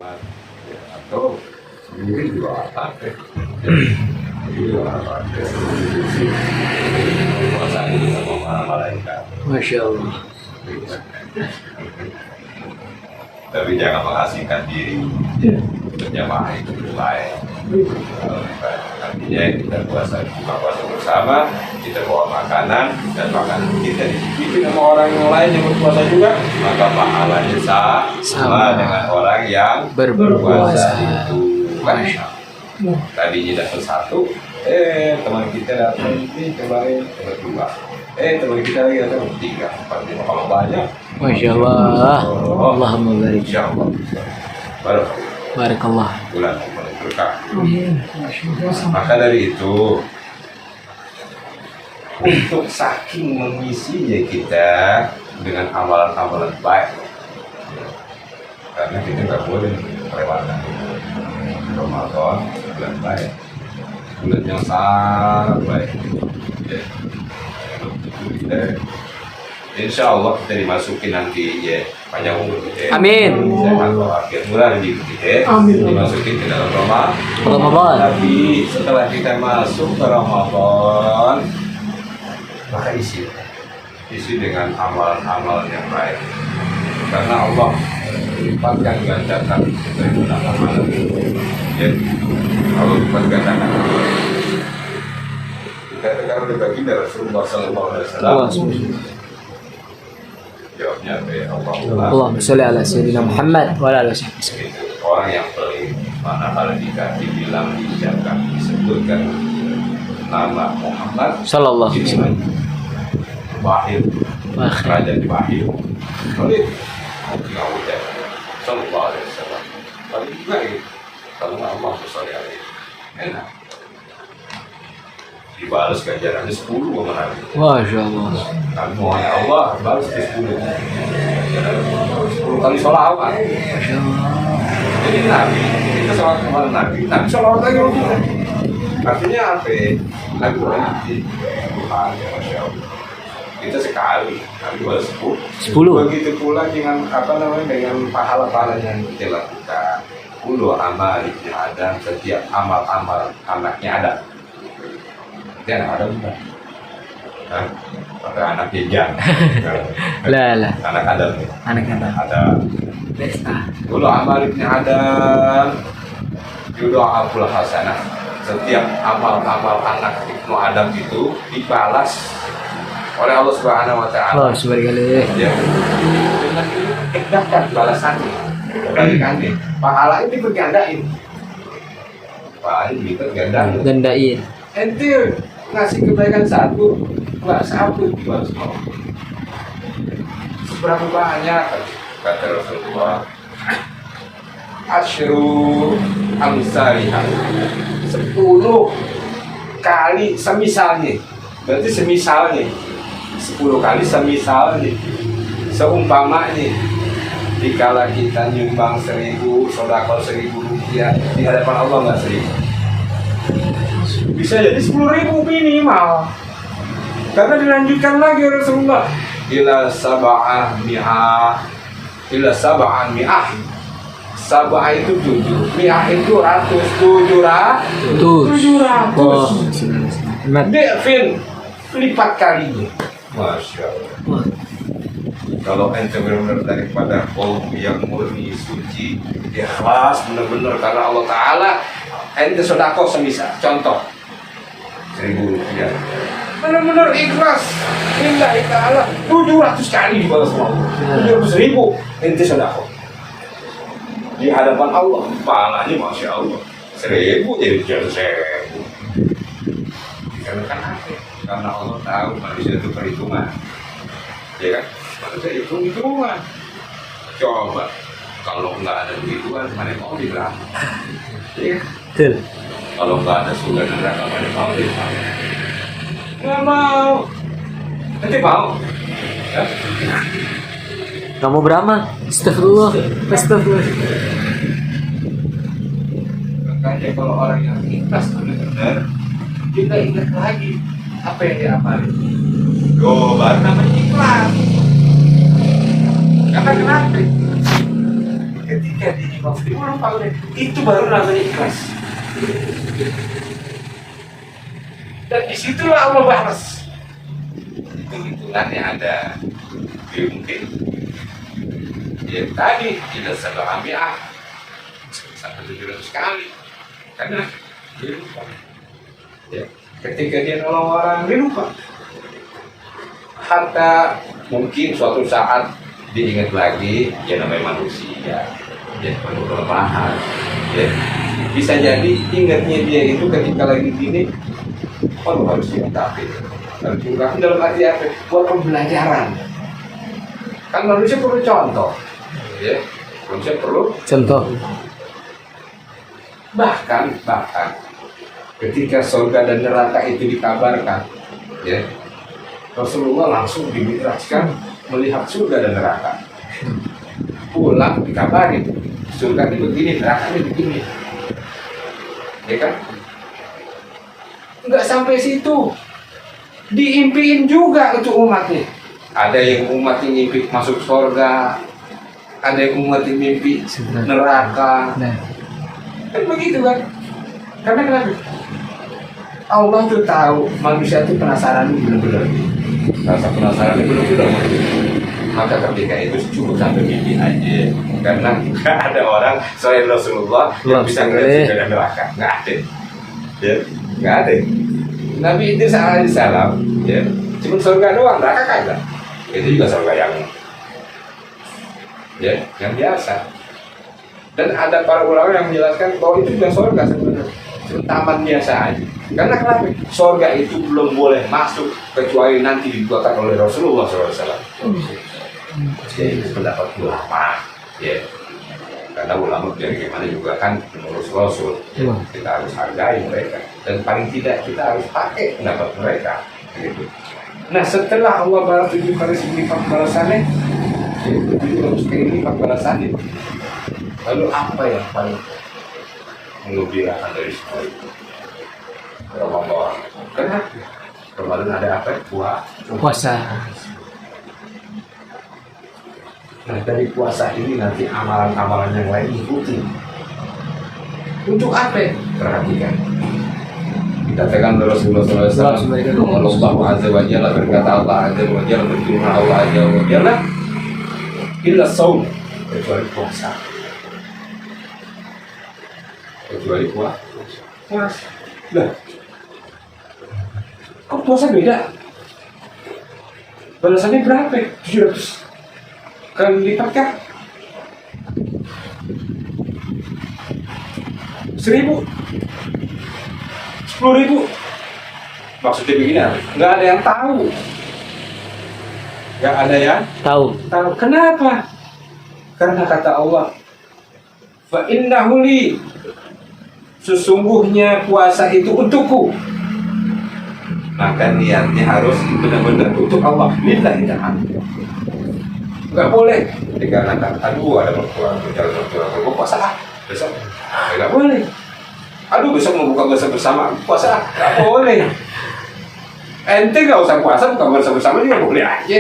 Ya, atau sendiri juga pakai juga pakai puasa ini sama para malaikat. Masya Allah. Tapi jangan mengasingkan diri berjamaah itu baik. Artinya kita buka puasa bersama, kita bawa makanan dan makanan kita dicicipi sama orang yang lain yang berpuasa juga, maka pahalanya sama dengan orang yang berpuasa itu. Masya Allah. Tadinya dapat satu, teman kita dapat ini kemarin dapat dua, teman kita lagi dapat tiga, empat, lima. Kalau banyak, Masya Allah. Allahumma barik. Insya Allah. Baru Barakallah. bulan berkah. Maka dari itu, untuk saking mengisinya kita dengan amalan-amalan baik, karena kita nggak boleh melewatkan Ramadan, bulan baik, bulan yang sangat baik. Ya. Kita, insya Allah kita dimasukin nanti ya, panjang umur kita. Amin. Atau akhir bulan di kita dimasukin ke dalam Ramadan. Tapi setelah kita masuk ke Ramadan, maka isi dengan amalan-amalan yang baik. Karena Allah lipatkan gandakan keterima amalan. Ya, Allah lipat gandakan. Kita dengar dari baginda Rasulullah SAW. Jawabnya Allahumma sholli ala sayyidina Muhammad wa ala alihi wasallam. Orang yang pelit, manakala dibilang diucapkan disebutkan nama Muhammad Sallallahu alaihi wasallam. Wahid, Raja di Wahid, pelit, nggak ucap Sallallahu alaihi wasallam. Tapi juga gitu, kalau nggak Allah sholli alaihi, enak. Dibalas ganjarannya 10 sama Nabi. Masya Allah. Kami mohon Allah balas di 10. 10 kali sholawat. Masya Allah. Jadi Nabi, kita sholat kepada Nabi sholawat lagi. Artinya apa? Nabi berhenti. Tuhan, ya Masya Allah. Kita sekali, Nabi balas 10. Begitu pula dengan dengan pahala-pahala yang kita lakukan. Kullu amal ibni Adam, setiap amal-amal anaknya Adam. Dia anak Adam bukan? Atau anak Jejang? Lah. Anak Adam. Anak Ada. Pesta. Kullu amal ibni Adam yudha'aful hasanah. Setiap amal-amal anak Ibnu Adam itu dibalas oleh Allah Subhanahu wa taala. Allah subhanahu. Ya. Dengan indahkan balasannya. Kebalikannya. Pahala ini bergandain. Pahala ini bergandain. Gandain. Ente ngasih kebaikan satu, nggak satu dibalas Allah. Seberapa banyak kata Rasulullah? Asyru amsalihah, 10 kali semisalnya. Berarti semisalnya 10 kali semisalnya, seumpamanya. Dikala kita nyumbang 1000, sedekah 1000 rupiah di hadapan Allah nggak 1000. Bisa jadi 10.000 minimal. Karena dilanjutkan lagi Rasulullah ila sab'ah mi'ah. Sab'ah itu 7, mi'ah itu 100, 700. Devin lipat kalinya. Masya Allah. Kalau ente benar-benar daripada kaum yang murni suci, ikhlas benar-benar karena Allah Ta'ala, ente sedekah semisal, contoh 1000 rupiah, benar-benar ikhlas, lillahi ta'ala, 700 kali dibalas Allah, 700.000 ente sedekah di hadapan Allah, pahalanya Masya Allah 1000 jadi 1000. Karena kan apa? Karena Allah tahu manusia itu perhitungan, ya kan? Manusia hitung-hitungan. Coba kalau nggak ada perhitungan, mana mau dibilang? Ya. Betul. Kalau nggak ada surga dan neraka, mana mau dibilang? Nggak mau. Nanti mau. Ya? Kamu beramal. Astagfirullah. Astagfirullah. Makanya kalau orang yang ikhlas benar-benar, kita ingat lagi apa yang dia amalin. Baru namanya ikhlas. Karena kenapa? Ketika dia Itu baru namanya ikhlas. Dan disitulah Allah balas. Hitung-hitungannya ada. Ya, mungkin ya tadi tidak salah ambil sampai 700 kali. Karena dia lupa. Ya, ketika dia nolong orang dia lupa. Hatta mungkin suatu saat diingat lagi, ya namanya manusia, ya penuh kelemahan, ya bisa jadi ingatnya dia itu ketika lagi gini, oh harus diungkapin, harus diungkapin dalam arti apa? Buat pembelajaran. Kan manusia perlu contoh, ya manusia perlu Contoh. bahkan ketika surga dan neraka itu dikabarkan, ya Rasulullah langsung dimitraskan melihat surga dan neraka. Pulang dikabarin surga ini begini, neraka ini begini, ya kan? Nggak sampai situ, diimpiin juga untuk umatnya. Ada yang umatnya mimpi masuk surga, ada yang umatnya mimpi neraka. Nah, Kan begitu kan? Karena kenapa? Allah tuh tahu manusia itu penasaran benar-benar. Rasa penasaran benar-benar. Maka ketika itu cukup sampai mimpi aja. Karena nggak ada orang selain Rasulullah yang bisa ngeliat surga dan neraka. Nggak ada. Ya, nggak ada. Nabi Idris alaihissalam, ya, cuma surga doang, neraka kagak. Itu juga surga yang biasa. Dan ada para ulama yang menjelaskan bahwa itu juga surga sebenarnya, taman biasa aja. Karena kenapa? Surga itu belum boleh masuk kecuali nanti dibukakan oleh Rasulullah SAW. Jadi itu pendapat ulama, ya. Karena ulama dari gimana juga kan menurut Rasul, ya. Kita harus hargai mereka dan paling tidak kita harus pakai pendapat mereka. Gitu. Nah setelah Allah balas 7 kali lipat balasannya, 700 kali lipat balasannya. Lalu apa yang paling mengembirakan dari semua itu? Ramadan. Kenapa? Ramadan ada apa? puasa. Nah dari puasa ini nanti amalan-amalan yang lain ikuti. Untuk apa? Perhatikan. Kita tekan Rasulullah SAW. Allah Azza wa Jalla berkata, Allah Azza wa Jalla berfirman, Allah Azza wa Jalla illa shaum, kecuali puasa. Kecuali puasa. Lah, kok puasa beda? Balasannya berapa? 700 kali lipat kah? 1000? 10.000? Maksudnya begini, nggak ada yang tahu. Nggak ada yang Tahu. tahu. Kenapa? Karena kata Allah, fa innahu li, sesungguhnya puasa itu untukku. Maka niatnya harus benar-benar untuk Allah. Lillahi ta'ala. Nggak boleh dikarenakan aduh ada mertua, gue puasa lah besok. Nggak boleh. Aduh besok mau buka puasa bersama, puasa lah. Nggak boleh. Ente nggak usah puasa, buka puasa bersama juga boleh aja.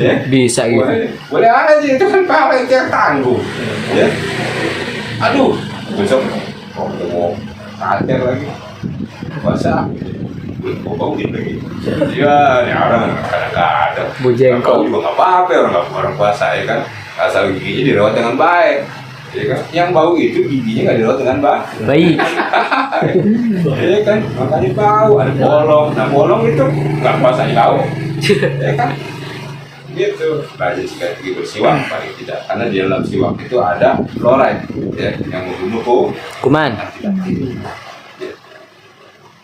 Ya? Bisa gitu. Boleh aja, itu kan pahala yang tangguh. Ya. Aduh besok mau ajar lagi puasa. Bau-bauin lagi. Iya, ini orang kadang-kadang ada. Bau juga nggak apa-apa, orang puasa ya kan. Asal giginya dirawat dengan baik, ya kan. Yang bau itu giginya nggak dirawat dengan baik. Ya kan, makanya bau. Ada bolong. Nah bolong itu nggak puasanya bau, ya kan. Gitu. Rajin sekali lagi bersiwak paling tidak, karena di dalam siwak itu ada fluoride, ya, yang membunuh Kuman.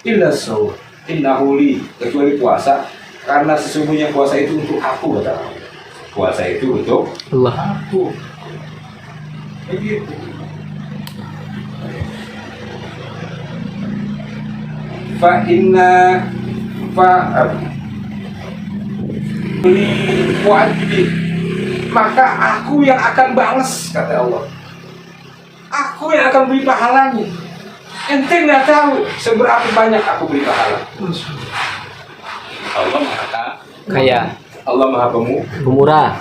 Illa shaum innahu li, kecuali puasa, karena sesungguhnya puasa itu untuk aku, kata Allah. Puasa itu untuk Allah. aku. Begitu. Fa inna li wajib, maka aku yang akan balas, kata Allah. Aku yang akan beri pahalanya. Ente nggak tahu seberapa banyak aku beri pahala. Allah maha Kaya. Allah maha Pemurah.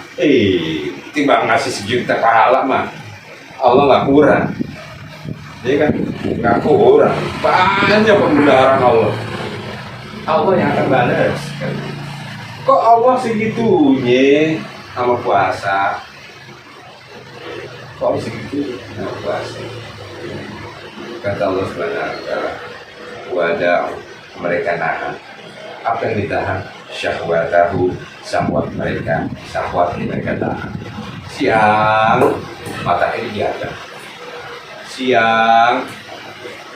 timbang ngasih 1 juta pahala mah Allah nggak kurang. Dia kan nggak kurang. Banyak pemeliharaan Allah. Allah yang akan balas. Kan? Kok Allah segitunya sama puasa? Kok segitu sama puasa? Kata Allah SWT, wadah mereka nahan. Apa yang ditahan? Syahwatahu, syahwat mereka, syahwat yang mereka tahan. Siang matahari dijaga, siang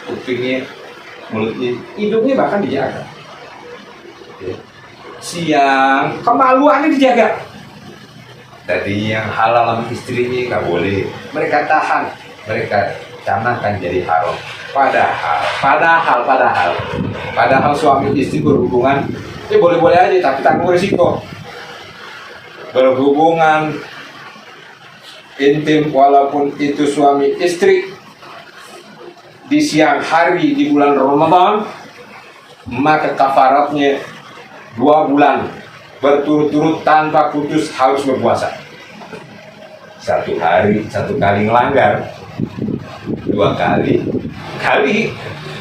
kupingnya, mulutnya, hidungnya bahkan dijaga. Siang kemaluannya dijaga. Tadi yang halal sama istrinya nggak boleh, mereka tahan, mereka canangkan jadi haram. Padahal suami istri berhubungan, boleh-boleh aja, tapi tanggung risiko. Berhubungan intim walaupun itu suami istri di siang hari di bulan Ramadan, maka kafaratnya 2 bulan berturut-turut tanpa putus harus berpuasa. 1 hari 1 kali ngelanggar, 2 kali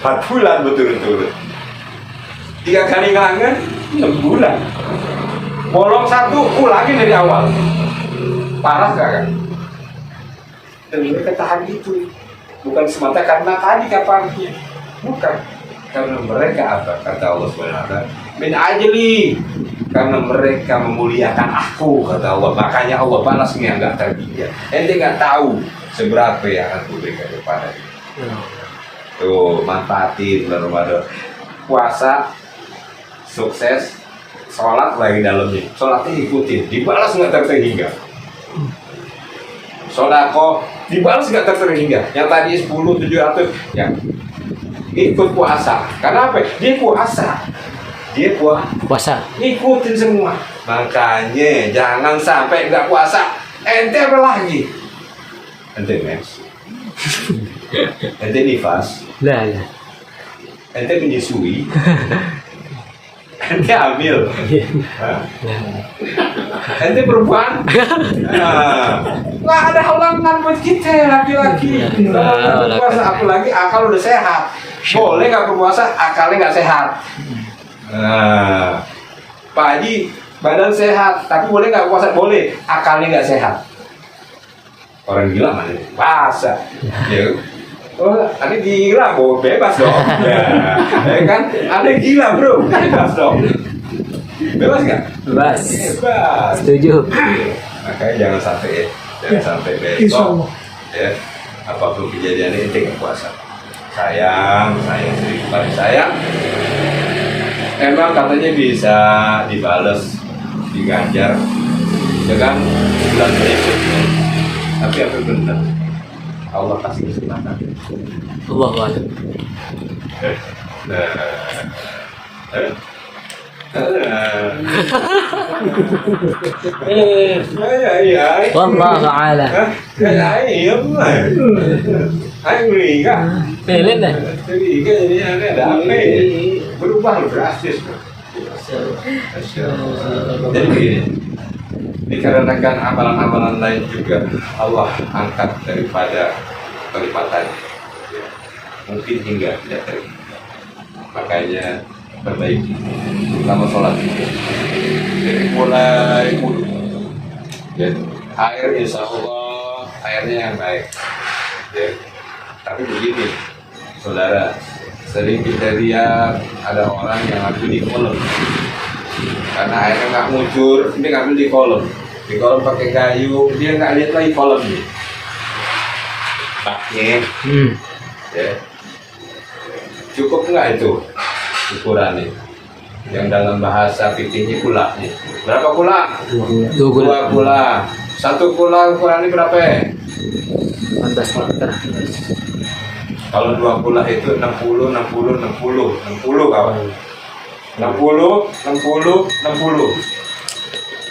4 bulan berturut-turut, 3 kali ngelanggar 6 bulan. Bolong 1 ulangin dari awal. Parah gak kan? Dan mereka tahan itu bukan semata karena tadi kapannya, bukan karena mereka apa kata Allah SWT, min ajli, karena mereka memuliakan aku kata Allah, makanya Allah balas yang nggak terbiak. Ente nggak tahu seberapa yang aku berikan kepada dia. Tuh manfaatin bulan Ramadan, puasa sukses, sholat lagi dalamnya, sholatnya ikutin, dibalas nggak terhingga. Sodako dibalas nggak terhingga. Yang tadi 10.700 yang ikut puasa. Karena apa? Dia puasa. Ikutin semua. Makanya jangan sampai nggak puasa. Ente apa lagi? Ente mens. Ente nifas. Lah. Ente menyusui. Ente hamil. Ente perempuan. Nggak ada halangan buat kita laki-laki. Puasa apalagi akal udah sehat. Boleh nggak berpuasa, akalnya nggak sehat. Pak Haji badan sehat, tapi boleh nggak puasa? Boleh, akalnya nggak sehat. Orang gila mana? Puasa. Ya. Oh, ada gila, bebas dong. Ya kan? Ada gila bro, bebas dong. Bebas nggak? Bebas. Bebas. Setuju. Makanya jangan sampai besok. Ya, apapun kejadiannya ente nggak puasa. Sayang sering paling sayang. Emang katanya bisa dibales, diganjar, ya kan? Bulan berikutnya. Tapi apa benar? Allah kasih kesempatan. Allah wa'ala. Wallahu a'ala. Pelit deh. Jadi ada apa? Berubah drastis. Jadi begini, dikarenakan amalan-amalan lain juga Allah angkat daripada kelipatan, mungkin hingga tidak terhingga. Makanya perbaiki, terutama sholat. Jadi mulai wudhu. Jadi air insya Allah airnya yang baik. Ya. Tapi begini, saudara, sering kita lihat ada orang yang ngambil di kolam karena airnya nggak ngucur, dia ngambil di kolam pakai kayu, dia nggak lihat lagi kolamnya, baknya, ya. Cukup nggak itu ukurannya? Yang dalam bahasa fikihnya kulaknya. Berapa kulak? 2 kulak. 1 kulak ukurannya berapa? 15 meter. Kalau 2 kulak itu 60 kawan. 60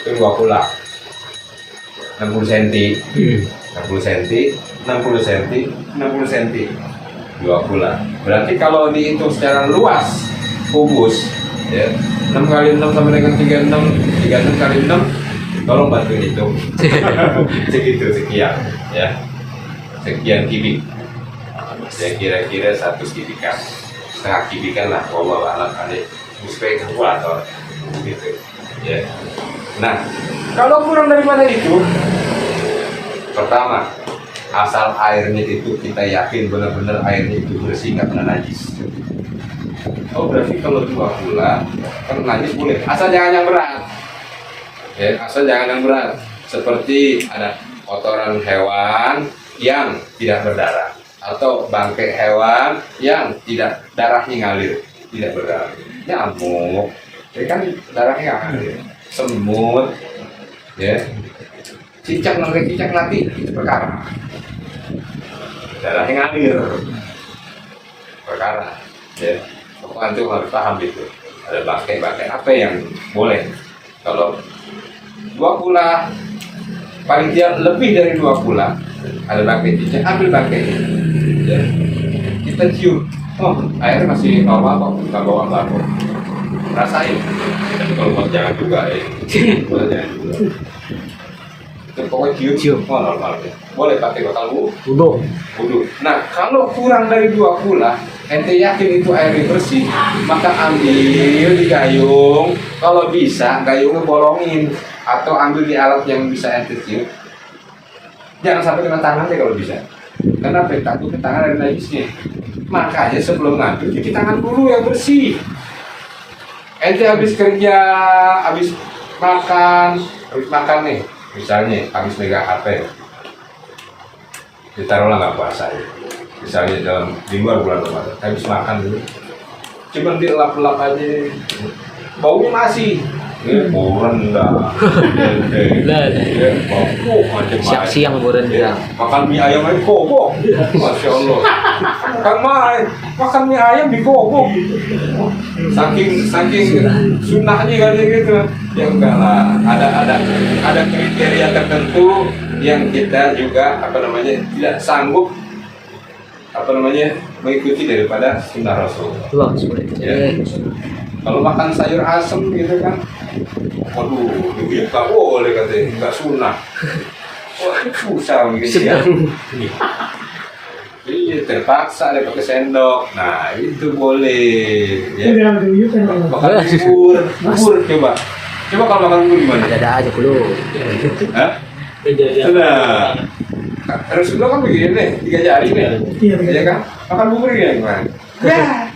itu 2 kulak. 60 cm. 60 cm. 2 kulak. Berarti kalau dihitung secara luas kubus, ya, 6 kali 6 sama dengan 36 kali 6, tolong bantu hitung. Sekian, ya. sekian kubik. Ya kira-kira 1 kubikan, setengah kubikan lah. Wallahu a'lam kali. Supaya kalkulator gitu. Ya. Nah, kalau kurang daripada itu, pertama, asal airnya itu kita yakin benar-benar airnya itu bersih, nggak kena najis. Oh berarti kalau 2 bulan kan najis boleh, asal jangan yang berat. Ya, asal jangan yang berat. Seperti ada kotoran hewan yang tidak berdarah atau bangkai hewan yang tidak darahnya ngalir, tidak berdarah. Nyamuk, ya kan darahnya ngalir. Semut, ya, cicak nanti itu perkara. Darahnya ngalir, perkara. Ya, pokoknya itu harus paham itu. Ada bangkai apa yang boleh. Kalau 2 bulan, paling tidak lebih dari 2 bulan, ada bangkai cicak, ambil bangkai. Ya, kita cium. Oh, air masih normal kok, nggak bawa bau. Rasain. Tapi kalau buat jangan juga ya. Buat jangan juga. Itu pokoknya cium. Oh, normal ya. Boleh pakai bakal Wudhu. Nah, kalau kurang dari 2 bulan, ente yakin itu airnya bersih, maka ambil di gayung. Kalau bisa, gayungnya bolongin atau ambil di alat yang bisa ente cium. Jangan sampai kena tangan deh kalau bisa. Karena takut ke tangan ada najisnya. Makanya sebelum ngambil cuci tangan dulu yang bersih. Ente habis kerja, habis makan nih, misalnya habis megang HP, ditaruhlah nggak puasa ya. Misalnya di luar bulan Ramadan, habis makan dulu, cuman dilap-lap aja, baunya masih. Bau rendah, bau macam-macam. Siang bau rendah. Makan mie ayam aja kobok, masya Allah. Kang Mai, makan mie ayam dikobok. Saking sunnahnya kali gitu. Ya enggak lah, ada kriteria tertentu yang kita juga tidak sanggup mengikuti daripada sunnah Rasul. Ya. Kalau makan sayur asem gitu kan, waduh, itu nggak boleh katanya, nggak sunnah. Wah, susah gitu ya. Iya, terpaksa ada pakai sendok. Nah, itu boleh. Ya. Makan bubur coba. Coba kalau makan bubur gimana? Ada aja dulu. Hah? Sudah. Rasulullah kan begini nih, 3 jari nih. Iya kan? Makan bubur gimana? Ya.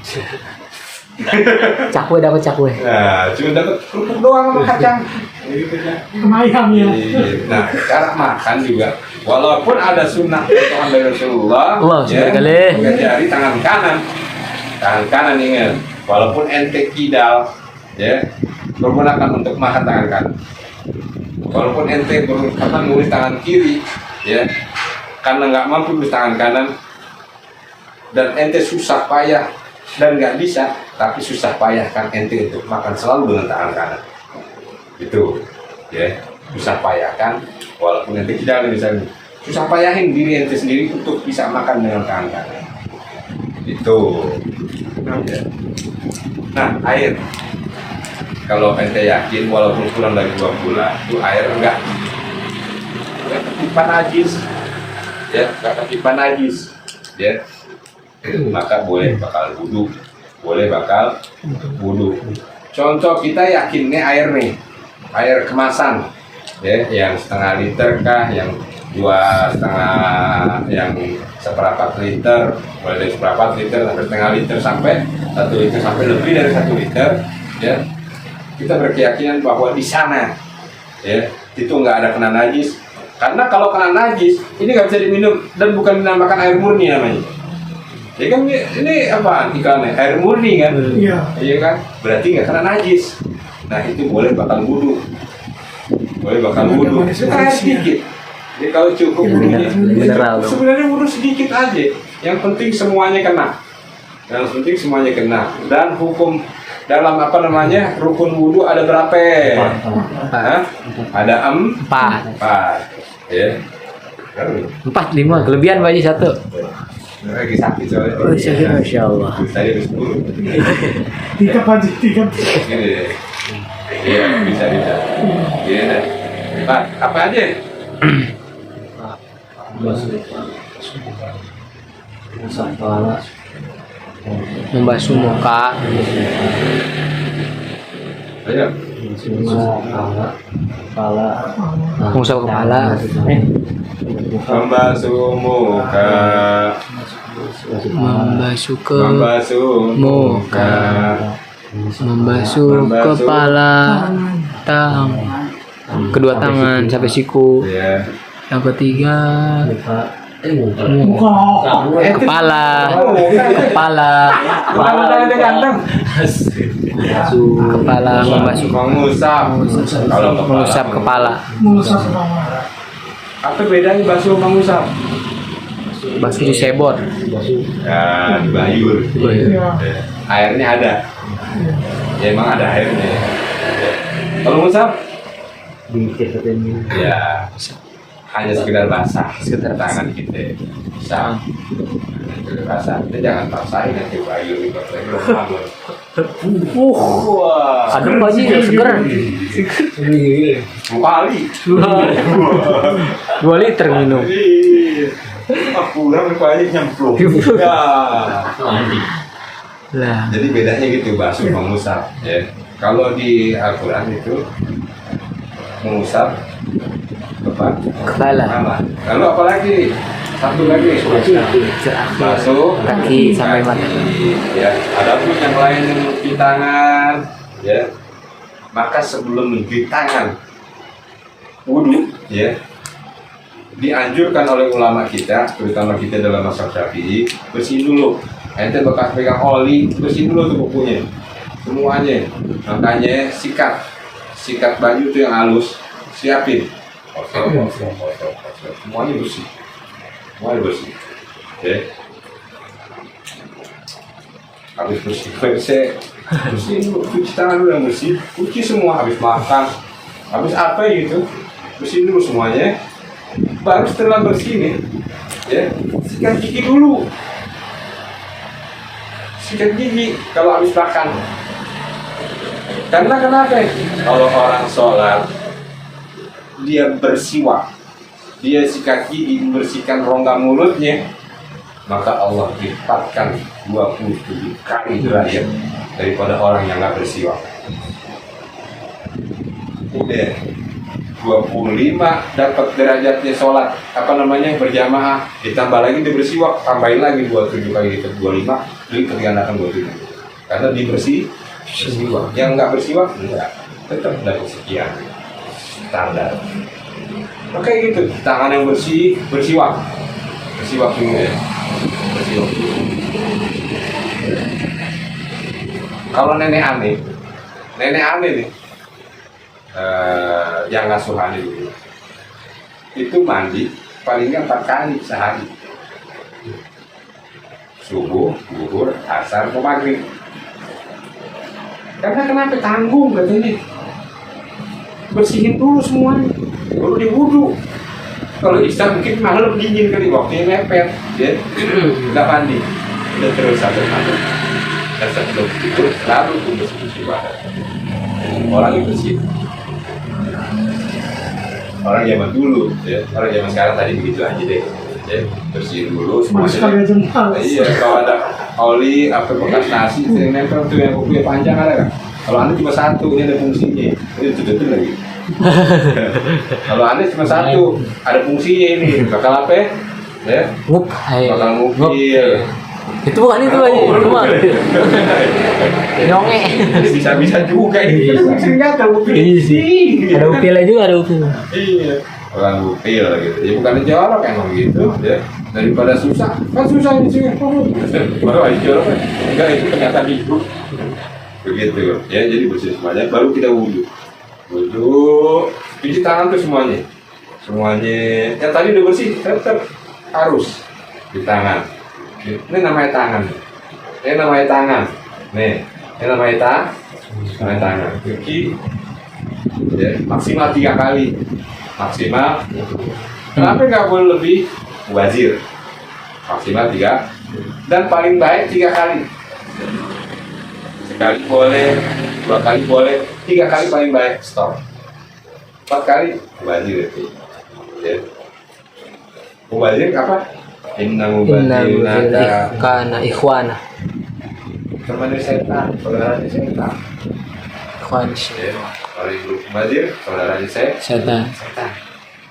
Cakwe dapat cakwe. Nah, cuma dapat kerupuk doang sama kacang. Ayam ya. Nah, cara makan juga, walaupun ada sunnah potongan dari Rasulullah, Allah, ya, sekali. jari tangan kanan ingat, walaupun ente kidal, ya, bergunakan untuk makan tangan kanan. Walaupun ente bergunakan nulis tangan kiri, ya, karena nggak mampu nulis tangan kanan, dan ente susah payah dan nggak bisa, tapi susah payah kan ente untuk makan selalu dengan tangan kanan. Itu, ya, susah payah kan, walaupun ente tidak misalnya, susah payahin diri ente sendiri untuk bisa makan dengan tangan kanan. Itu, ya. Nah, air. Kalau ente yakin walaupun kurang dari 2 bulan, itu air enggak ketipan najis, ya, enggak ketipan najis, ya. Maka boleh bakal wudhu. Contoh kita yakin nih air kemasan, ya, yang setengah liter kah, yang 2,5, yang seperempat liter, mulai dari seperempat liter sampai setengah liter sampai 1 liter sampai lebih dari 1 liter, ya, kita berkeyakinan bahwa di sana, ya, itu nggak ada kena najis. Karena kalau kena najis, ini nggak bisa diminum dan bukan dinamakan air murni namanya. Ya kan ini apa ikannya? Air murni kan? Iya. Iya kan? Berarti nggak kena najis. Nah itu boleh bakal wudhu. Itu air sedikit. Jadi kalau cukup wudhunya, sebenarnya wudhu sedikit aja. Yang penting semuanya kena. Dan hukum dalam rukun wudhu ada berapa? Ada 4. Ya. 4, 5, kelebihan Pak Haji 1. Lagi sakit soalnya. Oh, Masya Allah. Tadi habis 10. 3 Pak Haji, 3. Gini deh. Iya, bisa. Gini deh. Pak, apa aja? Membasuh muka. Ayo. Mengusap kepala. Membasuh muka. Membasuh ke Membasuh muka. Membasuh kepala. Kedua tangan sampai siku. Ya. Yang ketiga Muka. kepala. Kepala. Kepala membasuh. Mengusap. Kalau Mengusap kepala. Mengusap kepala. Apa bedanya basuh mengusap? Basuh di sebor. Ya, dibayur. Iya. Airnya ada. Ya emang ada airnya. Kalau mengusap? Ya, hanya sekedar basah. Sekedar tangan kita. Bisa. Sekedar basah. Kita jangan paksain nanti bayur di belum. Wah. Adem Pak Haji, seger. Kali. 2 liter minum. Aku kurang banyak nyemplung. Ya. Lah, Jadi bedanya gitu basuh mengusap ya. Kalau di Al-Quran itu mengusap kepala. Lalu apa lagi? Satu lagi basuh Kaki sampai mata. Ya. Adapun yang lain mencuci tangan ya. Maka sebelum mencuci tangan wudhu ya, dianjurkan oleh ulama kita, terutama kita dalam mazhab Syafi'i, bersihin dulu. Ente bekas pegang oli, bersihin dulu tuh kukunya, semuanya. Makanya sikat baju tuh yang halus, siapin. Kosong. Semuanya bersih, ya. Habis bersih, bersih dulu, cuci tangan dulu yang bersih, cuci semua habis makan, habis apa gitu, bersihin dulu semuanya. Baru setelah bersih nih, ya, sikat gigi dulu. Sikat gigi kalau habis makan. Karena kenapa? Kalau orang sholat, dia bersiwak, dia sikat gigi, membersihkan rongga mulutnya, maka Allah lipatkan 27 kali derajat daripada orang yang nggak bersiwak. Udah 25 dapat derajatnya sholat berjamaah, ditambah lagi dia bersiwak, tambahin lagi 27 kali lipat 25, lipat gandakan 27 karena dia bersiwak. Yang nggak bersiwak enggak, tetap dapat sekian standar. Oke gitu, tangan yang bersiwak dulu ya, bersiwak dulu. Kalau nenek aneh nih, yang ngasuhan dulu itu mandi paling nggak 4 kali sehari, subuh, zuhur, asar, maghrib. Karena kenapa? Tanggung katanya, bersihin dulu semuanya baru diwudu. Kalau isya mungkin malam dingin kali, waktunya mepet ya, nggak mandi udah terus satu dan sebelum itu lalu bersih badan. Orang itu bersih. Orang zaman dulu ya, orang zaman sekarang tadi begitu aja deh ya, bersihin dulu semuanya. Iya, kalau ada oli apa bekas nasi yang nempel tuh yang kukunya panjang ada kan? Kalau anda cuma satu, ini ada fungsinya, ini tutup lagi. Kalau anda cuma satu, ada fungsinya ini, bakal apa ya? Bakal ngupil. Itu bukan itu aja, cuma nyonge. Bisa juga ini. Sehingga ada upil. Ada upilnya juga, ada upil. Iya. Orang upil gitu. Ya bukan jorok emang gitu ya. Daripada susah, kan susah di sini. Baru aja jorok kan. Enggak, itu ternyata hidup. Begitu ya. Jadi bersih semuanya, baru kita wudhu. Cuci tangan tuh semuanya. Yang tadi udah bersih, tetap harus di tangan. Ini namanya tangan. Nih, ini namanya tangan. Cuci ya, maksimal 3 kali. Maksimal. Kenapa nggak boleh lebih? Wazir. Maksimal 3. Dan paling baik 3 kali. Sekali boleh, 2 kali boleh, 3 kali paling baik. Stop. 4 kali wazir itu. Ya. Wazir apa? Inna mubadzirina kana ikhwana. teman setan, saudara setan. Ikhwan Ya, kalau ibu mubadzir, saudaranya setan. setan.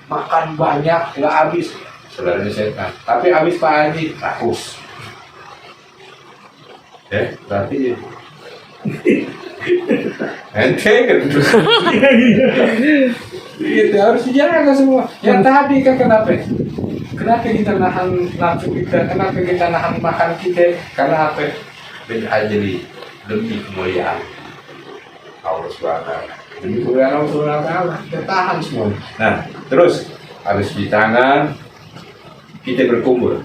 Makan banyak nggak habis, saudaranya setan. Tapi habis Pak Haji rakus. Ya, berarti ente kan itu harus dijaga semua. Yang tadi kan kenapa? Kenapa kita nahan nafsu kita? Kenapa kita nahan makan kita? Karena apa? Bin ajli demi kemuliaan Allah SWT. Demi kemuliaan Allah SWT kita tahan semua. Nah, terus habis di tangan kita berkumur,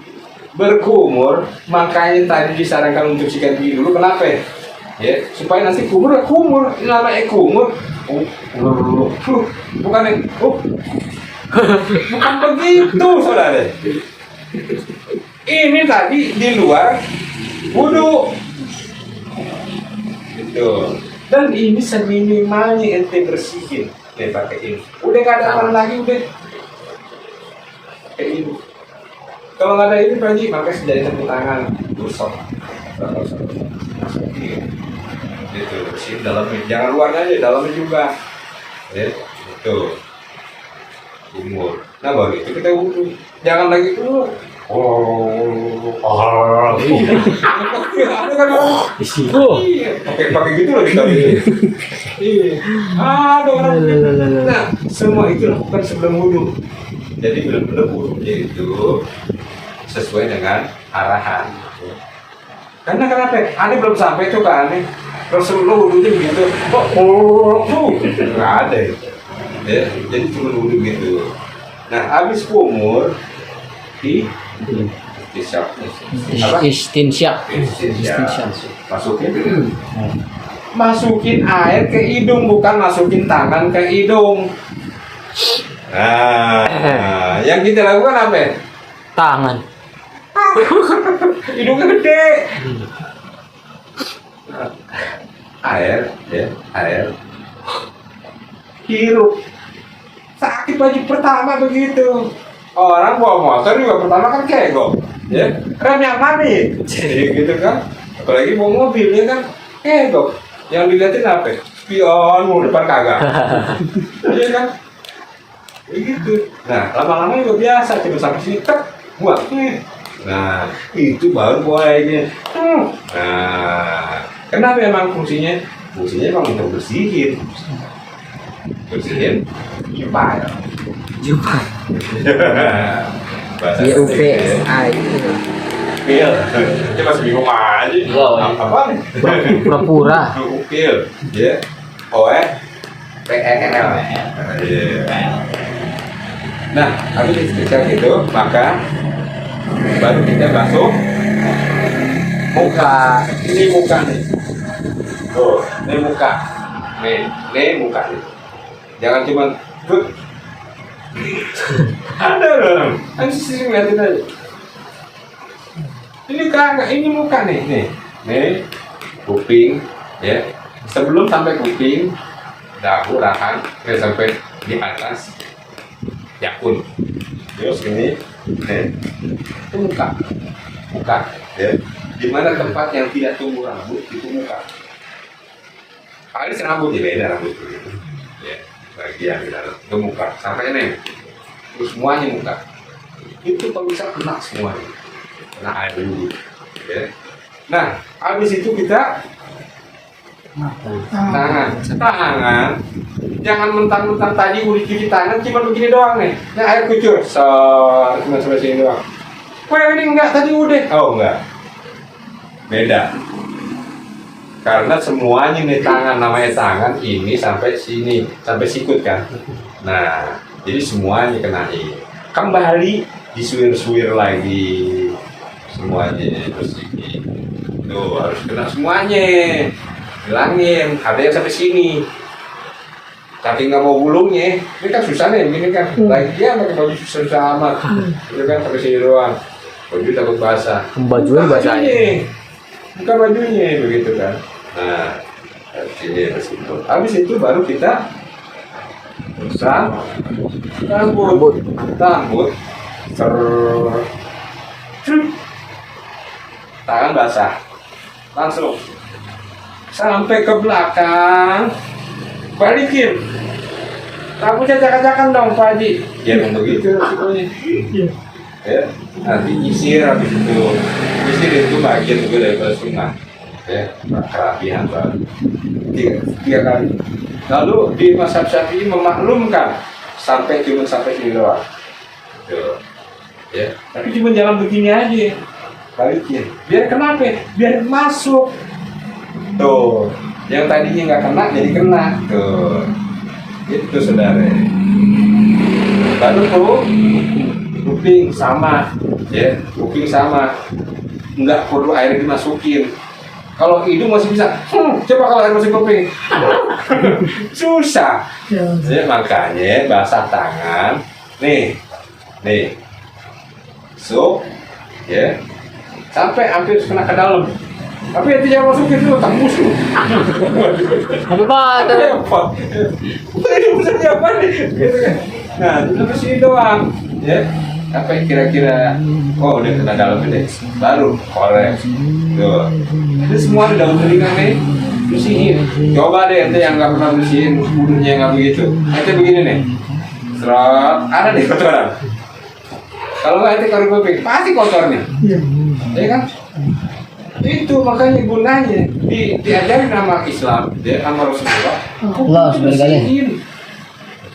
makanya tadi disarankan untuk sikat gigi dulu. Kenapa? Ya, supaya nanti kumur, namanya kumur. Bukan bukan begitu, saudara. Ini tadi di luar wudhu, gitu. Dan ini seminimalnya ente bersihin, pakai ini. Udah gak ada apa lagi, udah kayak ini. Kalau nggak ada ini berarti pakai sejari tepuk tangan, gosok, gitu, bersihin dalamnya, jangan luarnya aja, dalamnya juga, ya, itu, umur. Nah begitu kita wudhu, jangan lagi dulu. Pakai gitu lagi tadi. Nah, semua itu lakukan sebelum wudhu. Jadi benar-benar wudhunya itu sesuai dengan arahan. Karena kenapa? Aneh belum sampai tuh kan aneh. Rasulullah wudhunya begitu. Nggak ada. Ya, jadi cuma wudhu gitu. Nah, habis kumur Istinsyak. Masukin air ke hidung, bukan masukin tangan ke hidung. Nah, yang kita lakukan apa? Tangan. Hidungnya gede. Air, ya, air. Hirup. Sakit baju pertama begitu. Orang bawa motor juga pertama kan kegok, ya. Rem yang mana? Jadi gitu kan. Apalagi bawa mobil ya kan kegok. Yang dilihatin apa? Spion, mau depan kagak. Iya kan? Begitu. Nah, lama-lama juga biasa, coba sampai sini, tek, buang. Nah, itu baru bolehnya. Nah, kenapa memang fungsinya? Fungsinya memang untuk bersihin. Bersihin, jumpa. YUPSI. Pil. Dia masih bingung aja. Apa nih? Pura-pura. Pil. Ya. PEL. Nah, habis dispesial itu, maka baru kita masuk muka. Ini muka nih. Tuh, ini muka. Ini muka nih. Jangan cuma ada loh. Kan sisi ngeliatin aja. Ini kagak, ini muka nih, nih kuping, ya. Sebelum sampai kuping, dagu, rahang, sampai di atas, yakun. Terus ini, nih, itu muka, ya. Di mana tempat yang tidak tumbuh rambut itu muka. Paling rambut ya beda rambut begitu, ya. Bagian di dalam itu muka, sampai ini, terus semuanya muka. Itu kalau bisa kena semuanya. Kena air dulu, ya. Nah, habis itu kita tangan, jangan mentang-mentang tadi udah cuci tangan cuma begini doang nih, nah air kucur, cuma sampai sini doang. Wah ini enggak, tadi udah, oh enggak, beda. Karena semuanya nih tangan, namanya tangan ini sampai sini, sampai sikut kan. Nah, jadi semuanya kena ini. Kembali disuir-suir lagi. Semuanya terus ini tuh harus kena semuanya, bilangin ada yang sampai sini, tapi nggak mau gulungnya, ini kan susah nih begini kan, lagian pakai baju susah amat, itu kan sampai sini doang, baju takut basah, Bajunya basahnya, bukan bajunya begitu kan. Nah sini terus itu, habis itu baru kita rambut, tangan basah. Langsung sampai ke belakang, balikin. Rambutnya cak-cakan dong Pak Haji. Ya begitu resikonya. Iya. Ya, nanti nyisir habis itu. Nyisir itu bagian juga daripada sunnah. Ya, kerapihan baru. Tiga kali. Lalu di mazhab Syafi'i memaklumkan cuma sampai sini doang. Tuh. Ya, tapi cuma jalan begini aja. Balikin. Biar kenapa? Biar masuk. Tuh. Yang tadinya nggak kena jadi kena. Tuh. Itu saudara. Lalu tuh kuping sama, ya, kuping sama. Nggak perlu air dimasukin. Kalau hidung masih bisa, coba kalau air masuk kuping. Susah. Ya, makanya basah tangan. Nih. Sup, ya. Sampai hampir kena ke dalam. Tapi itu jangan masukin dulu, tembus lu. Apa Pak? Repot. Ini bisa diapa nih? Gitu kan. Nah, itu sini doang, ya. Sampai kira-kira, oh udah kena dalam ini, baru korek. Tuh. Ini semua di dalam telinga nih, bersihin. Coba deh ente yang nggak pernah bersihin mulutnya nggak begitu. Ente begini nih, serot, ada deh kotoran. Kalau nggak ente korek kuping, pasti kotor nih, ya kan? Itu makanya gunanya diajarin nama Islam, ya, sama Rasulullah. Allah Bersihin.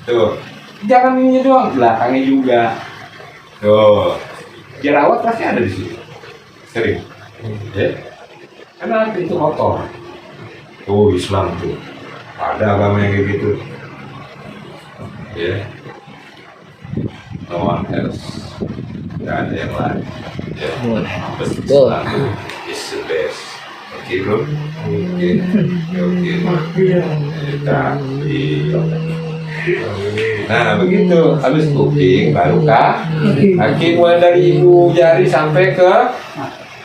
Tuh, jangan ini doang, belakangnya juga. Tuh, jerawat pasti ada di sini. Sering. Ya. Karena itu kotor. Tuh Islam tuh. Ada agama yang kayak gitu. Ya. No one else. Gak ada yang lain. Ya. Betul. Islam is the best. Oke bro. Oke. Nah begitu, habis kuping baru kaki, mulai dari ibu jari sampai ke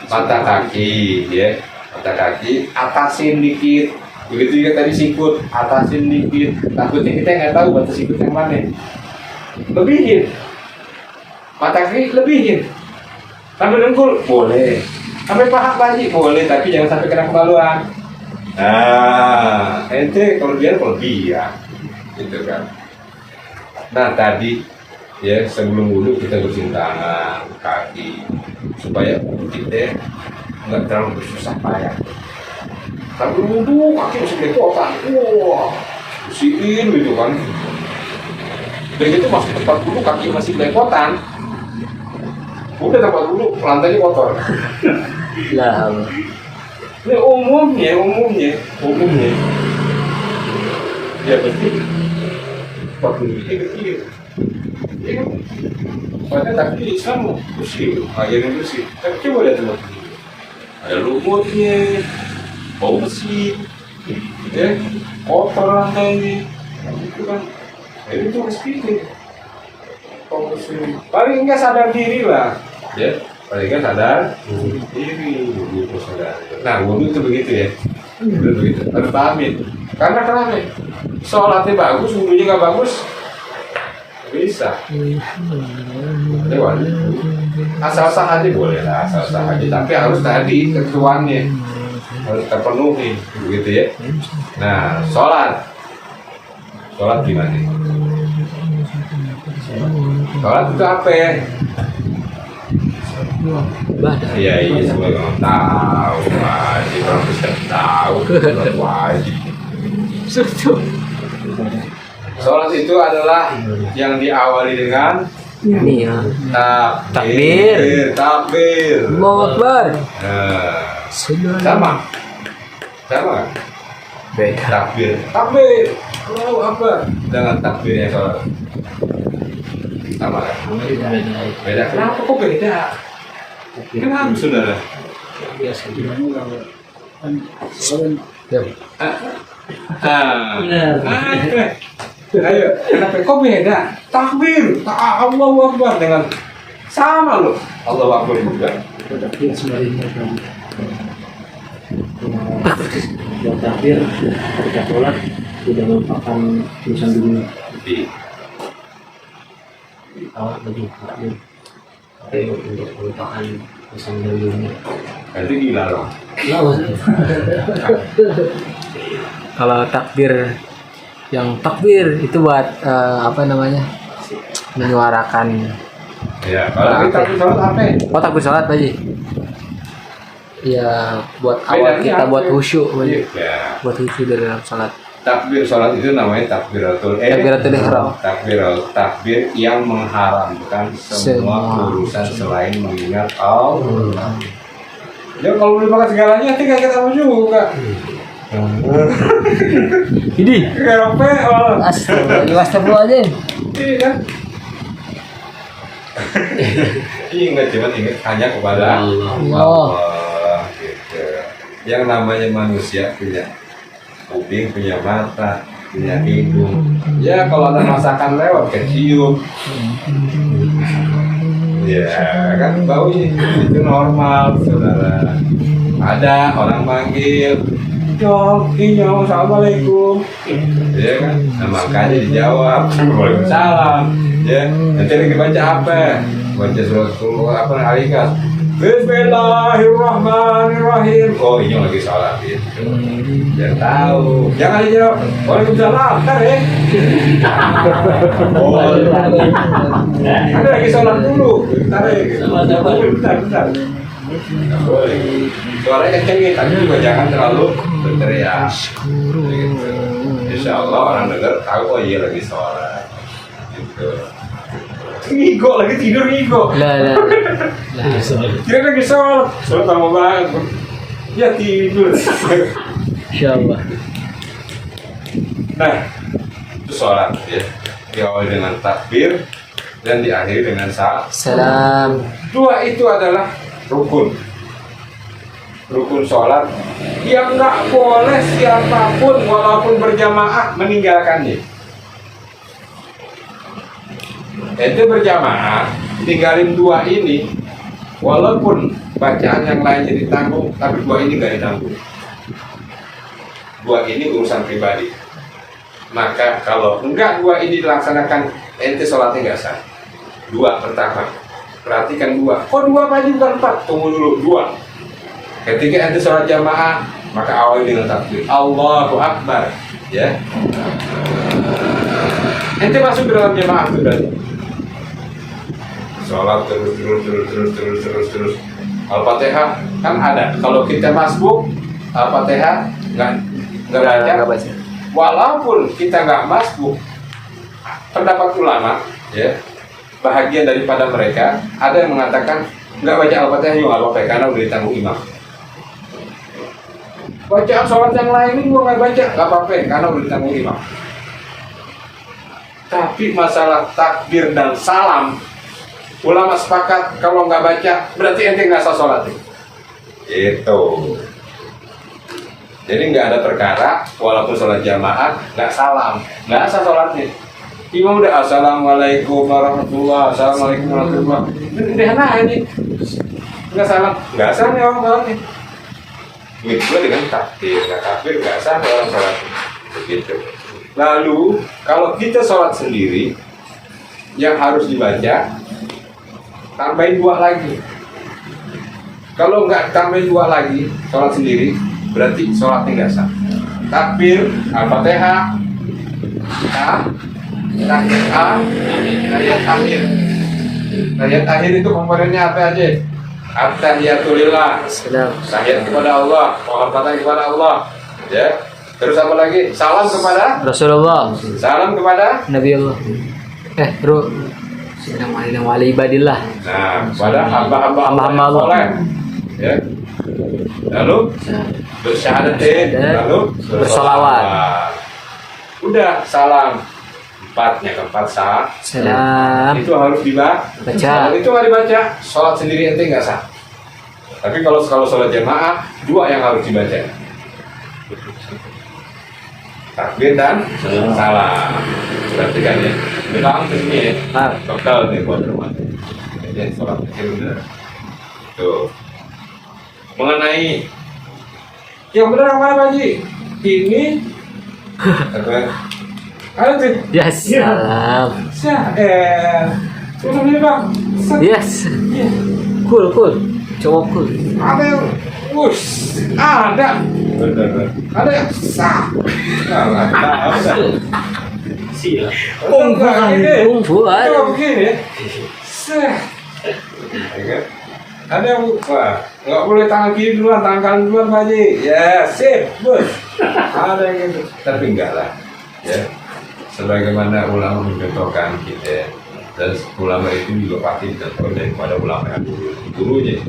mata kaki, ya, mata kaki, atasin dikit, begitu juga tadi sikut, atasin dikit, takutnya kita nggak tahu batas sikut yang mana, lebihin, mata kaki lebihin, sampai dengkul boleh, sampai paha Pak Haji boleh, tapi jangan sampai kena kemaluan. Nah, ente kelebihan. Gitu kan. Nah tadi ya sebelum wudhu kita bersihin tangan, kaki supaya kita nggak terlalu bersusah payah. Sambil wudhu kaki masih belepotan, wah bersihin gitu kan. Begitu masuk tempat wudhu kaki masih belepotan, udah tempat wudhu lantainya kotor. Lah. Ini umumnya ya pasti. Kecil. Ya kan? Padahal tapi Islam bersih, ajarnya bersih. Tapi coba lihat teman, ada lumutnya, bau bersih, ya, kotor lantainya, itu kan, itu bersih. Bau bersih. Paling enggak sadar diri lah, ya, paling enggak sadar diri, gitu sadar. Nah, wudhu itu begitu ya, wudhu begitu. Harus pahamin. Karena kenapa? Sholatnya bagus, wudhunya nggak bagus, bisa. Lewat. Asal sah aja boleh lah, asal sah aja. Tapi harus tadi ketentuannya harus terpenuhi, begitu ya. Nah, sholat gimana? Sholat itu apa ya? Ibadah. Iya, semua orang tahu, wajib orang bisa tahu, wajib. Sholat itu adalah yang diawali dengan Ini ya. takbir. Allahu Akbar. Sama. Beda. Takbir. Allahu Akbar. Dengan takbirnya sholat. Sama kan? Beda. Kenapa kok beda? Kenapa saudara? Ayo, kenapa kok beda? Takbir, Allahu Akbar dengan sama loh. Allahu Akbar juga. Takbir ketika sholat tidak melupakan urusan dunia. Awak lebih takbir untuk melupakan urusan dunia. Nanti gila loh. Kalau takbir yang takbir itu buat apa namanya? Menyuarakan. Ya, kalau kita takbir sholat apa? Oh, takbir salat Pak Haji. Ya, buat awal Bedanya kita apa? buat khusyuk Pak Haji. Ya. Buat khusyuk dari dalam salat. Takbir sholat itu namanya takbiratul Takbiratul ihram. Takbir yang mengharamkan semua urusan selain mengingat Allah. Ya kalau boleh makan segalanya, nanti kayak kita mau juga. Ini. Kayak apa? Astagfirullahaladzim. Iya kan? Ingat hanya kepada Allah. Gitu. Yang namanya manusia punya kuping, punya mata, punya hidung. Ya kalau ada masakan lewat kecium. Ya kan baunya itu normal, saudara. Ada orang manggil, Nyong, assalamualaikum. Ya kan, nah, makanya dijawab, waalaikumsalam. Ya, nanti lagi baca apa? Baca surat apa Al-Ikhlas. Bismillahirrahmanirrahim. Oh, ini lagi sholat gitu. Jangan tahu. Jangan dijawab. Waalaikumsalam. Ntar ya. Oh, ada lagi sholat dulu. Bentar ya. Bentar. Nggak boleh. Suaranya kenceng, tapi juga jangan terlalu berteriak. Gitu. Insya Allah orang dengar tahu oh iya lagi sholat. Gitu. Ngigo lagi tidur ngigo. Lah. Kira lagi sholat lama banget. Ya tidur. Insyaallah. Nah, itu sholat ya. Diawali dengan takbir dan diakhiri dengan Salam. Dua itu adalah rukun. Rukun sholat yang nggak boleh siapapun walaupun berjamaah meninggalkannya. Itu berjamaah tinggalin dua ini, walaupun bacaan yang lainnya ditanggung, tapi dua ini nggak ditanggung. Dua ini urusan pribadi. Maka kalau enggak dua ini dilaksanakan, ente sholatnya nggak sah. Dua pertama, perhatikan dua. Oh dua Pak Haji bukan empat, tunggu dulu dua. Ketika ente sholat jamaah, maka awali dengan takbir. Allahu Akbar, ya. Ente masuk ke dalam jamaah itu berarti. Sholat terus. Al-Fatihah kan ada. Kalau kita masbuk, Al-Fatihah nggak baca. Walaupun kita nggak masbuk, pendapat ulama, ya, bahagian daripada mereka ada yang mengatakan nggak baca Al-Fatihah juga nggak apa-apa karena udah ditanggung imam. Bacaan sholat yang lain ini juga nggak baca, nggak apa-apa karena udah ditanggung imam. Tapi masalah takbir dan salam, ulama sepakat kalau nggak baca berarti ente nggak sah sholat. Itu. Jadi nggak ada perkara walaupun sholat jamaah nggak salam, nggak sah sholatnya. Imam udah assalamualaikum warahmatullah, assalamualaikum warahmatullah. Udah aja, nggak salam, nggak sah nih orang sholatnya. Begitu juga dengan takbir, nggak takbir nggak sah orang sholatnya. Begitu. Lalu kalau kita sholat sendiri, yang harus dibaca tambahin dua lagi. Kalau nggak tambahin dua lagi, sholat sendiri berarti sholatnya nggak sah. Takbir, Al-Fatihah, tahiyat akhir. Tahiyat akhir itu komponennya apa aja? At-tahiyatulillah, tahiyat kepada Allah, penghormatan kepada Allah, ya. Terus apa lagi? Salam kepada Rasulullah. Salam kepada Nabi Allah. Bro. Yang wali ibadillah. Nah, kepada hamba-hamba Hamba-hamba Allah. soleh. Ya. Lalu bersyahadat, lalu Bersolawat. Udah salam. Empatnya keempat Salam. itu harus dibaca. Kalau itu nggak dibaca, sholat sendiri ente nggak sah. Tapi kalau sholat jamaah, dua yang harus dibaca. Takbir dan salam. Berarti kan ya, bilang ke sini ya, total nih buat rumah. Jadi sholat kecil bener. Tuh. Mengenai yang benar apa Pak Haji? Ini ada tuh. Yes. Salam. Udah nih Bang. Yes. Iya. Cool. Cowokku. Ada yang ada. Benar. Ada yang sah. Ada. Sila. Kungfu Kungfu ada. Coba begini. Sah. Ya kan? Ada yang nggak boleh tangan kiri duluan, tangan kanan duluan Pak Haji. Ya, sip, bos. Ada yang gitu. Tapi enggak lah. Ya. Sebagaimana ulama mencontohkan kita. Dan ulama itu juga pasti dicontoh daripada ulama yang gurunya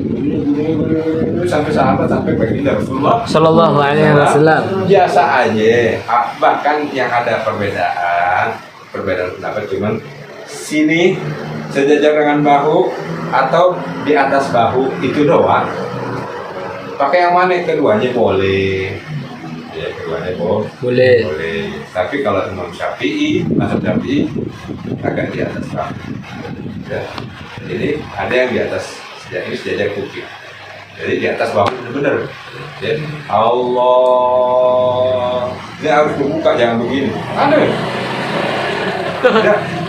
sampai sahabat sampai baginda Rasulullah Sallallahu alaihi wasallam. biasa aja, bahkan yang ada perbedaan pendapat cuman sini sejajar dengan bahu atau di atas bahu itu doang. Pakai yang mana? Keduanya boleh. Ya, keduanya Boleh. Tapi kalau Imam Syafi'i, mazhab Syafi'i agak di atas bahu. Ya. Jadi ada yang di atas sejajar kuping. Jadi di atas bahu benar. Ya. Allah. Ini harus dibuka, jangan begini. Ada.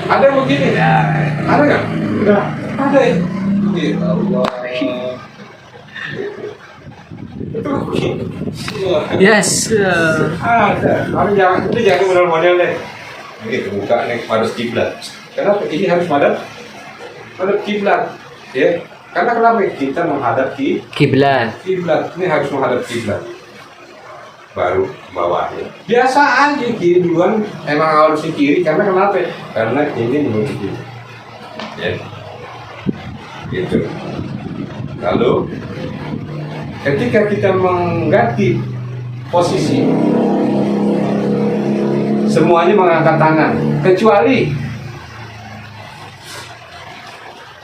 Ada yang begini. Ada nggak? Ada. Ya Allah. Yes. Ada. Tapi jangan model deh. Ini kebuka nih pada kiblat. Kenapa ini harus madhab kiblat? Ya. Karena kenapa kita menghadap Kiblat. kiblat? Ini harus menghadap kiblat. Baru bawahnya. Biasa aja kiri duluan. Emang harus di kiri karena kenapa? Karena ini menuju kiri. Ya. Gitu. Lalu ketika kita mengganti posisi, semuanya mengangkat tangan, kecuali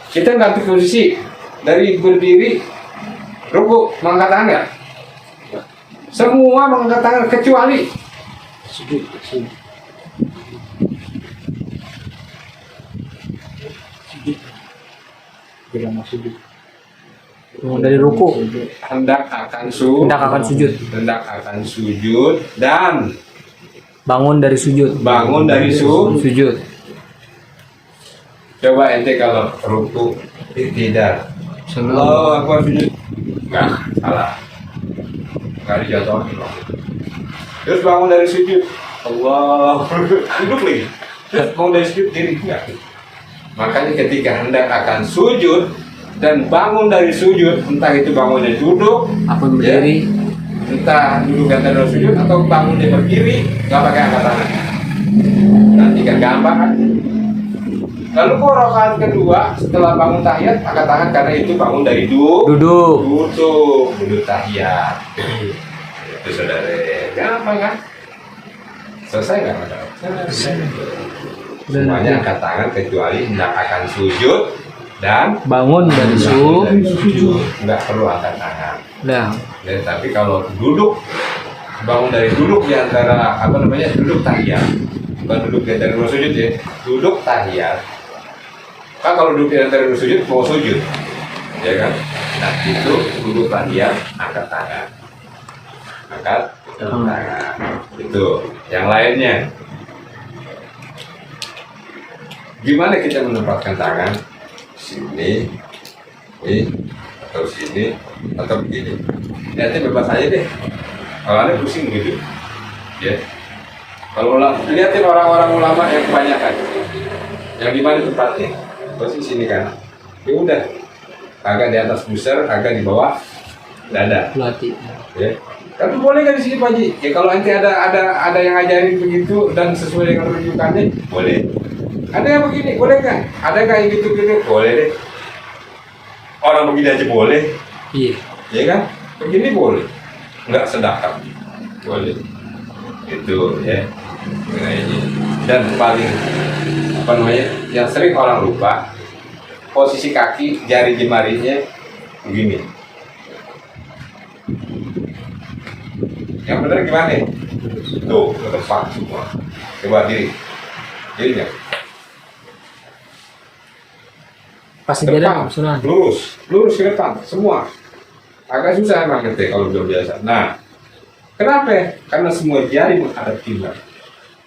kita ganti posisi dari berdiri, rukuk mengangkat tangan nggak? Semua mengangkat tangan kecuali Sujud. Bila mau sujud. Dari ruku. hendak akan sujud. Dan Bangun dari sujud. sujud. Coba ente kalau ruku tidak. Allah Akbar sujud. Enggak, salah. Enggak dijatuhin. Terus bangun dari sujud. Allah. Duduk lagi. Terus bangun dari sujud diri enggak. Makanya ketika hendak akan sujud dan bangun dari sujud, entah itu bangunnya duduk, Apa berdiri? entah duduk dan sujud atau bangun dia berdiri, nggak pakai angkat tangan. Nanti kan gampang kan. Lalu kok rakaat kedua setelah bangun tahiyat angkat tangan karena itu bangun dari Duduk. duduk tahiyat. Itu saudara, gampang kan? Selesai nggak masalah? Semuanya angkat tangan kecuali hendak akan sujud dan Bangun dari sujud. nggak perlu angkat tangan. Nah, Ya, tapi kalau duduk, bangun dari duduk di antara duduk tahiyat, bukan duduk di antara dua sujud ya, duduk tahiyat. Kan kalau duduk di antara dua sujud mau sujud, ya kan? Nah itu duduk tahiyat, angkat tangan, Itu. Yang lainnya, gimana kita menempatkan tangan? Sini, ini, atau sini, atau begini. Lihatnya bebas aja deh. Kalau ada pusing gitu, ya. Kalau lihatin orang-orang ulama yang kebanyakan, yang di mana tempatnya? Posisi sini kan. Ya udah, agak di atas pusar, agak di bawah dada. pelatih. Ya. Tapi boleh kan di sini Pak Haji? Ya kalau nanti ada yang ngajarin begitu dan sesuai dengan rujukannya, boleh. Ada yang begini, boleh kan? Ada kayak gitu-gitu, boleh deh. Orang begini aja boleh, Iya. ya kan? Begini boleh, nggak sedekap, boleh. Itu ya. Nah, ini. Dan paling yang sering orang lupa, posisi kaki, jari jemarinya begini. Yang benar gimana? Tuh, ke depan semua. Coba dirinya. Pasti Depan, jalan sunnah. lurus ke depan, semua. Agak susah emang gitu kalau belum biasa. Nah, kenapa? Karena semua jari menghadap kiblat.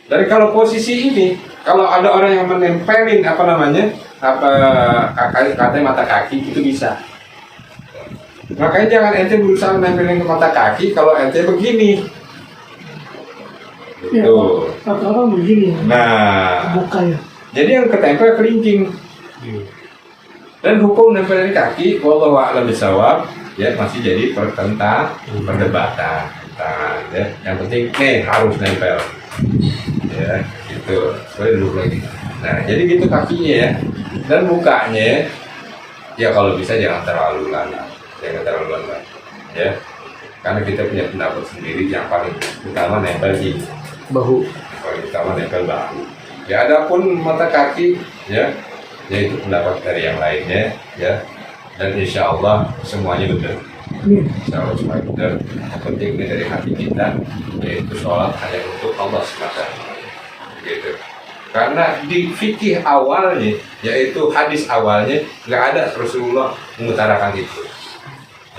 Dari kalau posisi ini, kalau ada orang yang menempelin katanya mata kaki itu bisa. Makanya jangan ente berusaha nempelin ke mata kaki kalau ente begini. Ya, Tuh. rata-rata begini ya. Nah, Buka ya. jadi yang ketempel kelingking. Dan hukum nempelin kaki, wallahu a'lam bishawab, ya masih jadi perdebatan. Nah, ya. Yang penting nih harus nempel. Ya, gitu. Boleh duduk lagi. Nah, jadi gitu kakinya ya. Dan mukanya, ya kalau bisa jangan terlalu lama. Jangan terlalu lama. Ya. Karena kita punya pendapat sendiri yang paling utama nempel di Bahu. paling utama nempel bahu. Ya, adapun mata kaki, ya, yaitu pendapat dari yang lainnya, ya. Dan insya Allah semuanya benar. Amin. Insya Allah semuanya benar. Yang penting ini dari hati kita, yaitu sholat hanya untuk Allah semata. Gitu. Karena di fikih awalnya, yaitu hadis awalnya, nggak ada Rasulullah mengutarakan itu.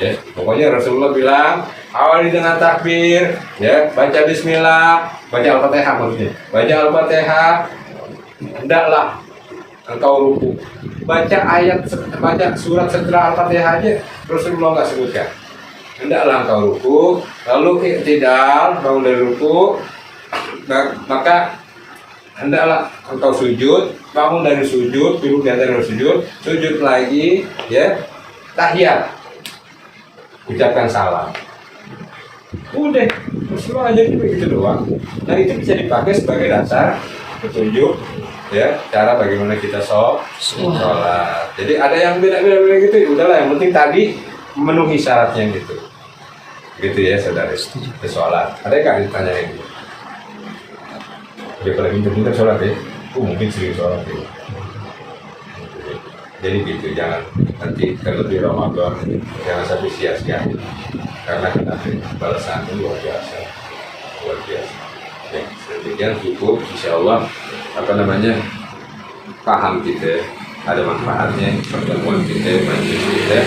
Ya, pokoknya Rasulullah bilang awali dengan takbir, ya, baca Bismillah, baca Al-Fatihah maksudnya, baca Al-Fatihah, hendaklah engkau ruku, baca surat setelah Al-Fatihah aja Rasulullah nggak sebutkan, hendaklah engkau ruku, lalu i'tidal, bangun dari ruku, maka hendaklah engkau sujud, bangun dari sujud, duduk di antara sujud lagi, ya, tahiyat. Ucapkan salam. Udah, Rasulullah aja begitu doang. Nah itu bisa dipakai sebagai dasar petunjuk, ya, cara bagaimana kita sholat. Jadi ada yang beda-beda gitu, udahlah yang penting tadi memenuhi syaratnya gitu. Gitu ya saudara. Sholat. Ada yang nggak ditanyain? Dia kalau pintar-pintar sholat ya, mungkin sering sholat ya. Jadi gitu, jangan nanti terlebih Ramadan jangan sampai sia-sia karena kita balasan luar biasa. Ya, sedemikian cukup, insya Allah paham kita, ada manfaatnya pertemuan kita, majelis kita.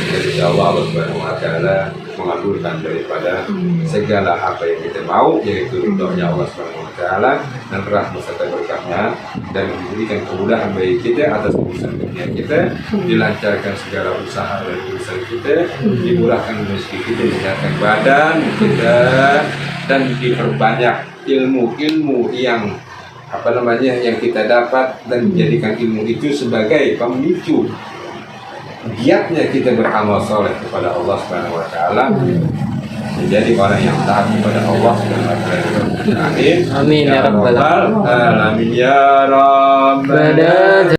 Dan insya Allah Allah Subhanahu Wa Taala mengabulkan daripada segala apa yang kita mau, yaitu ridhonya Allah Subhanahu Wa Taala dan rahmat serta berkahnya, dan memberikan kemudahan bagi kita atas urusan dunia kita, dilancarkan segala usaha dan urusan kita, dimurahkan rezeki kita, disehatkan badan kita, dan diperbanyak ilmu-ilmu yang yang kita dapat, dan menjadikan ilmu itu sebagai pemicu giatnya kita beramal soleh kepada Allah Subhanahu Wa Taala, menjadi orang yang taat kepada Allah Subhanahu Wa Taala. Amin. Amin ya rabbal alamin ya rabbal alamin.